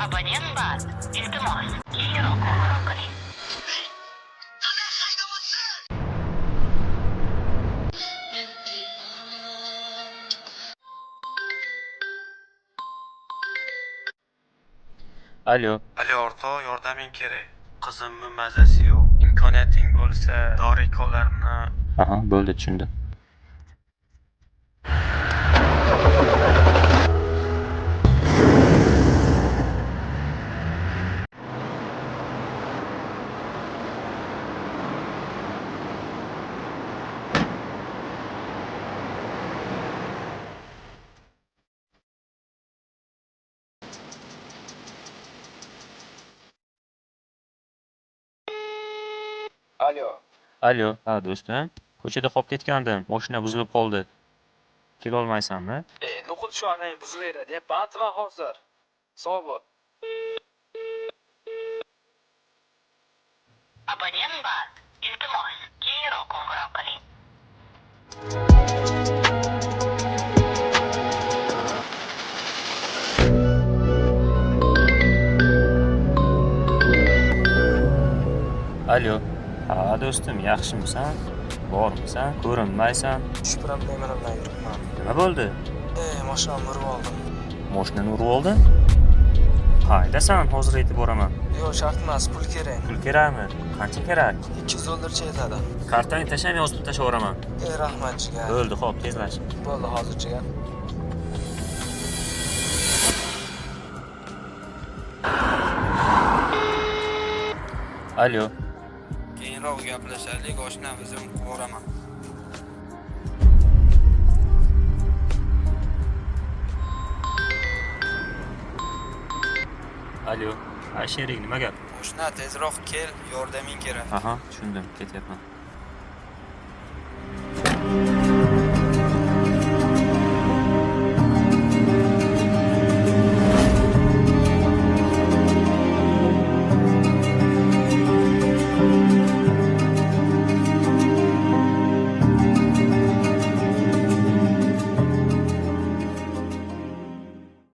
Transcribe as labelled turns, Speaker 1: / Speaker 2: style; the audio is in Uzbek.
Speaker 1: Abonent bor. Iltimos, keyinroq qo'ng'iroq qiling.
Speaker 2: Alo.
Speaker 3: Ali o'rtoq, yordaming kerak. Qizimni mazasi yo'q. Imkoniyating bo'lsa, dori-kolarni.
Speaker 2: Aha, bo'ldi, tushundim.
Speaker 3: Alo.
Speaker 2: Alo, ha do'stim. Ko'chada qolib ketgandim. Mashina buzilib qoldi. Kelolmaysanmi?
Speaker 3: Nuqul shu anay buzilaveradi. Bandman hozir. Sog' bo'l.
Speaker 1: Abonent bor. Iltimos, keyinroq qo'ng'iroq qiling.
Speaker 2: Alo. Ha do'stim, yaxshimisan? Bormisan? Ko'rinmaysan?
Speaker 3: Shu problema bilan yuribman.
Speaker 2: Nima bo'ldi?
Speaker 3: Mashinamni urib oldim.
Speaker 2: Mashinani urib oldin? Qaydasan? Hozir aytib boraman.
Speaker 3: Yo'q, shart emas, pul kerak.
Speaker 2: Pul kerakmi? Qancha kerak?
Speaker 3: $200 yetadi.
Speaker 2: Kartani tashlab yozib tashlayveraman.
Speaker 3: Rahmat jigar.
Speaker 2: Bo'ldi, xo'p, tezlash.
Speaker 3: Bo'ldi, hozir jigar.
Speaker 2: Alo.
Speaker 3: Keyinroq gaplashaylik, oshna o'zim qo'raman.
Speaker 2: Alo. Ha, sherik, nima gap?
Speaker 3: Oshna, tezroq kel, yordaming kerak.
Speaker 2: Aha, tushundim, ketyapman.